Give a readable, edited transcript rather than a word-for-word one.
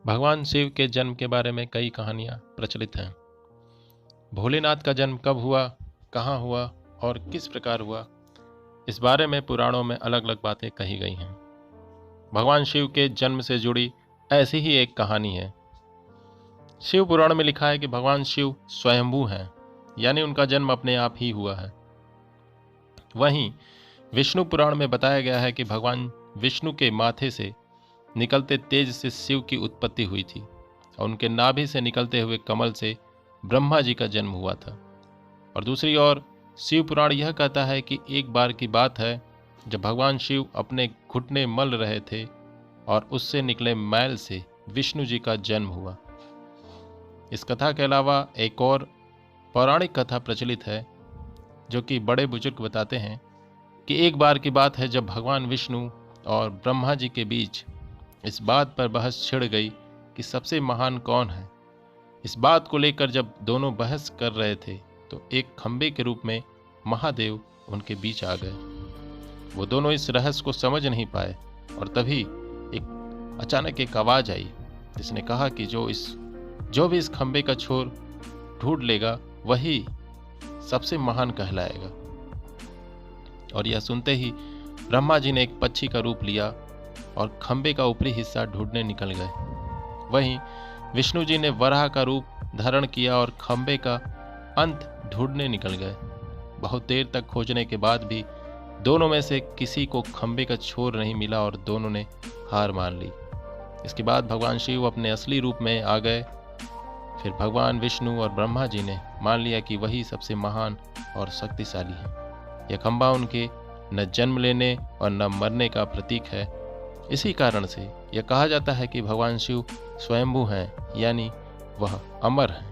भगवान शिव के जन्म के बारे में कई कहानियाँ प्रचलित हैं। भोलेनाथ का जन्म कब हुआ, कहाँ हुआ और किस प्रकार हुआ, इस बारे में पुराणों में अलग अलग बातें कही गई हैं। भगवान शिव के जन्म से जुड़ी ऐसी ही एक कहानी है। शिव पुराण में लिखा है कि भगवान शिव स्वयंभू हैं, यानी उनका जन्म अपने आप ही हुआ है। वहीं विष्णु पुराण में बताया गया है कि भगवान विष्णु के माथे से निकलते तेज से शिव की उत्पत्ति हुई थी और उनके नाभि से निकलते हुए कमल से ब्रह्मा जी का जन्म हुआ था। और दूसरी ओर शिव पुराण यह कहता है कि एक बार की बात है जब भगवान शिव अपने घुटने मल रहे थे और उससे निकले मैल से विष्णु जी का जन्म हुआ। इस कथा के अलावा एक और पौराणिक कथा प्रचलित है जो कि बड़े बुजुर्ग बताते हैं कि एक बार की बात है जब भगवान विष्णु और ब्रह्मा जी के बीच इस बात पर बहस छिड़ गई कि सबसे महान कौन है। इस बात को लेकर जब दोनों बहस कर रहे थे तो एक खंबे के रूप में महादेव उनके बीच आ गए। वो दोनों इस रहस्य को समझ नहीं पाए और तभी एक अचानक एक आवाज आई जिसने कहा कि जो भी इस खंबे का छोर ढूंढ लेगा वही सबसे महान कहलाएगा। और यह सुनते ही ब्रह्मा जी ने एक पक्षी का रूप लिया और खंबे का ऊपरी हिस्सा ढूंढने निकल गए। वहीं विष्णु जी ने वराह का रूप धारण किया और खंबे का अंत ढूंढने निकल गए। बहुत देर तक खोजने के बाद भी दोनों में से किसी को खंबे का छोर नहीं मिला और दोनों ने हार मान ली। इसके बाद भगवान शिव अपने असली रूप में आ गए। फिर भगवान विष्णु और ब्रह्मा जी ने मान लिया कि वही सबसे महान और शक्तिशाली है। यह खंबा उनके न जन्म लेने और न मरने का प्रतीक है। इसी कारण से यह कहा जाता है कि भगवान शिव स्वयंभू हैं, यानी वह अमर हैं।